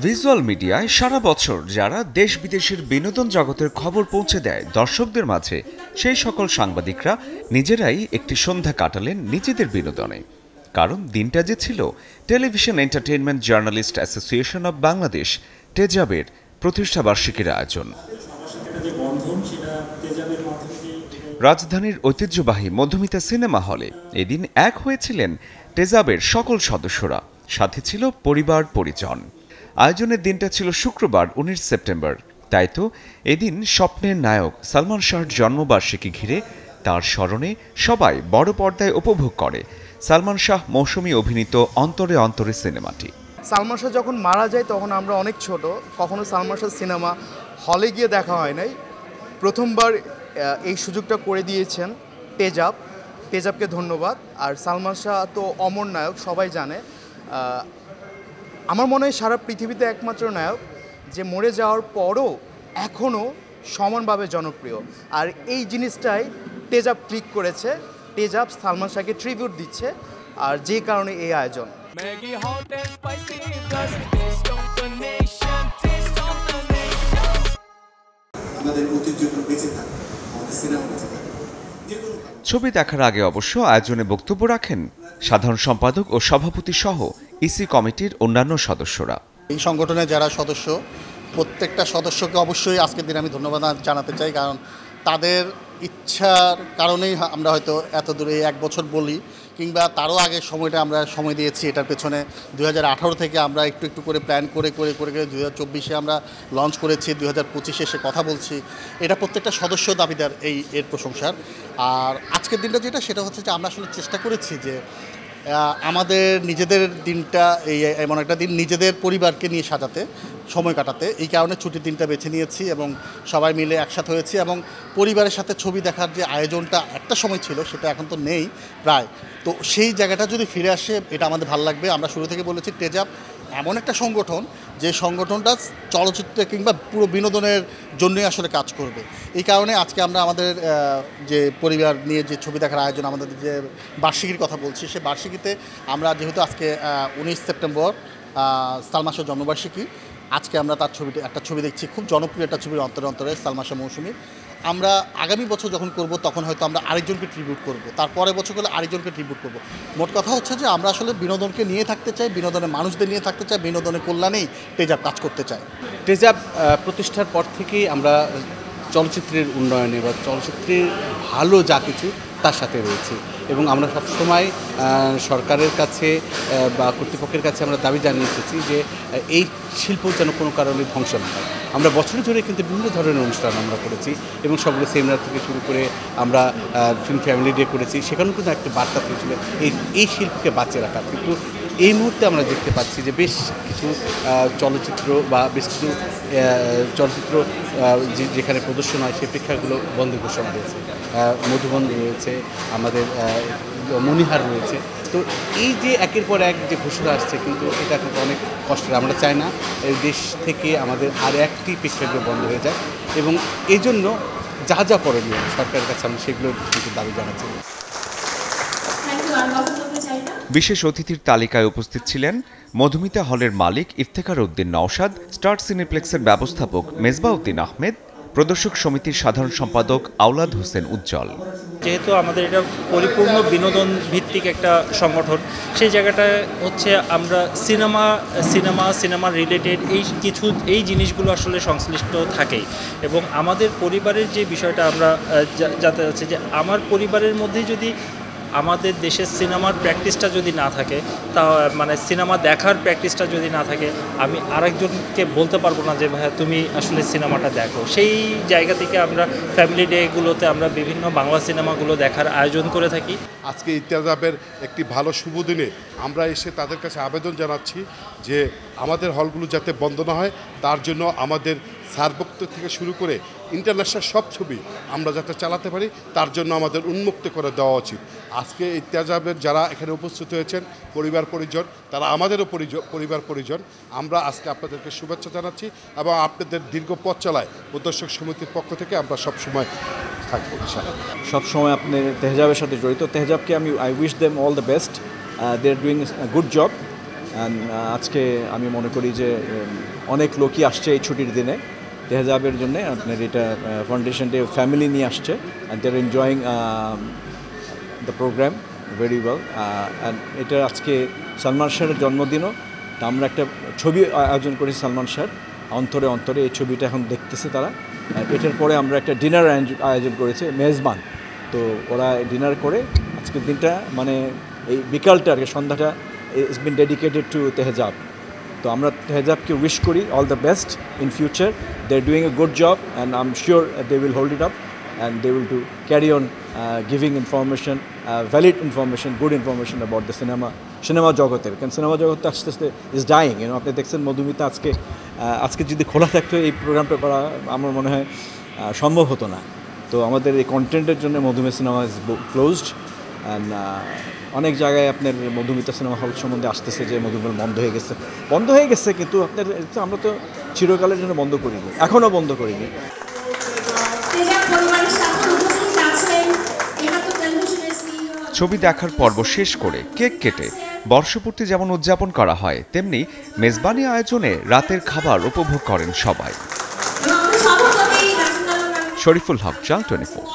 Visual মিডিয়ায় সারা বছর যারা দেশ বিদেশের বিনোদন জগতের খবর পৌঁছে দেয় দর্শকদের মাঝে, সেই সকল সাংবাদিকরা নিজেরাই একটি সন্ধ্যা কাটালেন নিজেদের বিনোদনে। কারণ দিনটা যে ছিল television entertainment journalist association of Bangladesh টেজাবের প্রতিষ্ঠাবার্ষিকীর আয়োজন। রাজধানীর ঐতিহ্যবাহী মধুমিতা সিনেমা হলে এদিন এক হয়েছিলেন টেজাবের সকল সদস্যরা, সাথে ছিল পরিবার পরিজন। আয়োজনের দিনটা ছিল শুক্রবার 19 সেপ্টেম্বর। তাই তো এদিন স্বপ্নের নায়ক সালমান শাহর জন্মবার্ষিকী ঘিরে তার স্মরণে সবাই বড় পর্দায় উপভোগ করে সালমান শাহ মৌসুমী অভিনীত অন্তরে অন্তরে সিনেমাটি। সালমান শাহ যখন মারা যায় তখন আমরা অনেক ছোট, কখনো সালমান শাহ সিনেমা হলে গিয়ে দেখা হয় নাই। প্রথমবার এই সুযোগটা করে দিয়েছেন তেজাবকে ধন্যবাদ। আর সালমান শাহ তো অমর নায়ক, সবাই জানে। আমার মনে হয় সারা পৃথিবীতে একমাত্র নায়ক যে মরে যাওয়ার পরও এখনও সমানভাবে জনপ্রিয়। আর এই জিনিসটাই তেজাব ক্লিক করেছে। তেজাব সালমান শাহকে ট্রিবিউট দিচ্ছে, আর যে কারণে এই আয়োজন। ছবি দেখার আগে অবশ্য আয়োজনে বক্তব্য রাখেন সাধারণ সম্পাদক ও সভাপতি সহ ইসি কমিটির অন্যান্য সদস্যরা। এই সংগঠনের যারা সদস্য, প্রত্যেকটা সদস্যকে অবশ্যই আজকের দিন আমি ধন্যবাদ জানাতে চাই। কারণ তাদের ইচ্ছার কারণেই আমরা হয়তো এত দূরে 1 বছর বলি, কিংবা তারও আগে সময়টা আমরা সময় দিয়েছি এটার পেছনে। 2018 থেকে আমরা একটু একটু করে প্ল্যান করে 2024-এ আমরা লঞ্চ করেছি, 2025-এ এসে কথা বলছি। এটা প্রত্যেকটা সদস্য দাবিদার এর প্রশংসার। আর আজকের দিনটা যেটা, সেটা হচ্ছে যে আমরা আসলে চেষ্টা করেছি যে আমাদের নিজেদের দিনটা এমন একটা দিন নিজেদের পরিবারকে নিয়ে সাজাতে, সময় কাটাতে। এই কারণে ছুটির দিনটা বেছে নিয়েছি এবং সবাই মিলে একসাথে হয়েছি। এবং পরিবারের সাথে ছবি দেখার যে আয়োজনটা একটা সময় ছিল, সেটা এখন তো নেই প্রায়। তো সেই জায়গাটা যদি ফিরে আসে, এটা আমাদের ভালো লাগবে। আমরা শুরু থেকে বলেছি তেজাব এমন একটা সংগঠন যে সংগঠনটা চলচ্চিত্র কিংবা পুরো বিনোদনের জন্যই আসলে কাজ করবে। এই কারণে আজকে আমরা আমাদের যে পরিবার নিয়ে যে ছবি দেখার আয়োজন, আমাদের যে বার্ষিকীর কথা বলছি, সেই বার্ষিকীতে আমরা যেহেতু আজকে 19 সেপ্টেম্বর সালমান শাহর জন্মবার্ষিকী, আজকে আমরা তার একটা ছবি দেখছি, খুব জনপ্রিয় একটা ছবি, অন্তরে অন্তরে সালমান শাহ মৌসুমী। আমরা আগামী বছর যখন করব তখন হয়তো আমরা আরেকজনকে ট্রিবিউট করব, তারপরের বছর হলে আরেকজনকে ট্রিবিউট করব। মোট কথা হচ্ছে যে আমরা আসলে বিনোদনকে নিয়ে থাকতে চাই, বিনোদনের মানুষদের নিয়ে থাকতে চাই, বিনোদনের কল্যাণেই তেজাব কাজ করতে চাই। তেজাব প্রতিষ্ঠার পর থেকেই আমরা চলচ্চিত্রের উন্নয়নে বা চলচ্চিত্রের ভালো যা কিছু তার সাথে রয়েছি, এবং আমরা সবসময় সরকারের কাছে বা কর্তৃপক্ষের কাছে আমরা দাবি জানিয়ে এসেছি যে এই শিল্প যেন কোনো কারণে ধ্বংস না হয়। আমরা বছর জুড়ে কিন্তু বিভিন্ন ধরনের অনুষ্ঠান আমরা করেছি, এবং সবগুলো সেমিনার থেকে শুরু করে আমরা ফিল্ম ফ্যামিলি ডে করেছি, সেখানেও কিন্তু একটা বার্তা পেয়েছিল এই শিল্পকে বাঁচিয়ে রাখা। কিন্তু এই মুহূর্তে আমরা দেখতে পাচ্ছি যে বেশ কিছু চলচ্চিত্র বা বেশ কিছু চলচ্চিত্র যেখানে প্রদর্শন হয় সেই প্রেক্ষাগুলো বন্ধ ঘোষণা হয়েছে। মধুবন রয়েছে, আমাদের মণিহার রয়েছে। তো এই যে একের পর এক যে ঘোষণা আসছে, কিন্তু এটা কিন্তু অনেক কষ্টের। আমরা চাই না এই দেশ থেকে আমাদের আর একটি প্রেক্ষাগৃহ বন্ধ হয়ে যায়, এবং এই জন্য যা যা করণীয় সরকারের কাছে আমরা সেগুলো কিন্তু দাবি জানাচ্ছি। বিশেষ অতিথির তালিকায় উপস্থিত ছিলেন মধুমিতা হলের মালিক ইফতেখার উদ্দিন নওশাদ, স্টার সিনেপ্লেক্সের ব্যবস্থাপক মেজবাউদ্দিন আহমেদ, প্রদর্শক সমিতির সাধারণ সম্পাদক আওলাদ হোসেন উজ্জ্বল। যেহেতু আমাদের এটা পরিপূর্ণ বিনোদন ভিত্তিক একটা সংগঠন, সেই জায়গাটা হচ্ছে আমরা সিনেমা রিলেটেড এই জিনিসগুলো আসলে সংশ্লিষ্ট থাকেই। এবং আমাদের পরিবারের যে বিষয়টা আমরা যাতে হচ্ছে যে আমার পরিবারের মধ্যে যদি আমাদের দেশের সিনেমার প্র্যাকটিসটা যদি না থাকে, তা মানে সিনেমা দেখার প্র্যাকটিসটা যদি না থাকে, আমি আরেকজনকে বলতে পারবো না যে ভাইয়া তুমি আসলে সিনেমাটা দেখো। সেই জায়গা থেকে আমরা ফ্যামিলি ডেগুলোতে আমরা বিভিন্ন বাংলা সিনেমাগুলো দেখার আয়োজন করে থাকি। আজকে তেজাবের একটি ভালো শুভ দিনে আমরা এসে তাদের কাছে আবেদন জানাচ্ছি যে আমাদের হলগুলো যাতে বন্ধ না হয়, তার জন্য আমাদের সার্বক্ত থেকে শুরু করে ইন্টারন্যাশনাল সব ছবি আমরা যাতে চালাতে পারি, তার জন্য আমাদের উন্মুক্ত করে দেওয়া উচিত। আজকে এই তেজাবের যারা এখানে উপস্থিত হয়েছেন পরিবার পরিজন, তারা আমাদেরও পরিবার পরিজন। আমরা আজকে আপনাদেরকে শুভেচ্ছা জানাচ্ছি, এবং আপনাদের দীর্ঘ পথ চলায় প্রদর্শক সমিতির পক্ষ থেকে আমরা সবসময় থাকবো। সবসময় আপনি তেহজাবের সাথে জড়িত। তেহজাবকে I wish them all the best. They are doing good job. And আজকে আমি মনে করি যে অনেক লোকই আসছে এই ছুটির দিনে তেহজাবের জন্য। আপনার এটা ফাউন্ডেশন ডে ফ্যামিলি নিয়ে আসছে and they are enjoying the programme very well. And এটা আজকে সালমান শাহের জন্মদিনও, তা আমরা একটা ছবি আয়োজন করেছি সালমান শাহের অন্তরে অন্তরে, এই ছবিটা এখন দেখতেছে তারা। এটার পরে আমরা একটা ডিনার আয়োজন করেছি মেজবান, তো ওরা ডিনার করে আজকের দিনটা মানে এই বিকালটা আর কি সন্ধ্যাটা is been dedicated to Tehzeeb. তো আমরা তেহজাবকে উইশ করি all the best in future. They are doing a good job and I am sure they will hold it up and they will carry on giving information, valid information, good information about the cinema জগতের। কারণ cinema জগৎ আস্তে আস্তে is dyeing. আপনি দেখছেন মধুমিতা আজকে যদি খোলা থাকতো এই প্রোগ্রামটা করা আমার মনে হয় সম্ভব হতো না। তো আমাদের এই কন্টেন্টের জন্য Madhumita cinema is closed and অনেক জায়গায় আপনার মধুমিতা সিনেমা হল সম্বন্ধে আসতেছে যে মধুমিতা বন্ধ হয়ে গেছে কিন্তু আপনার আমরা তো চিরকালের জন্য বন্ধ করিনি, এখনও বন্ধ করিনি। ছবি দেখার পর্ব শেষ করে কেক কেটে বর্ষপূর্তি যেমন উদযাপন করা হয়, তেমনি মেজবানি আয়োজনে রাতের খাবার উপভোগ করেন সবাই। শরীফুল হক, চ্যানেল 24।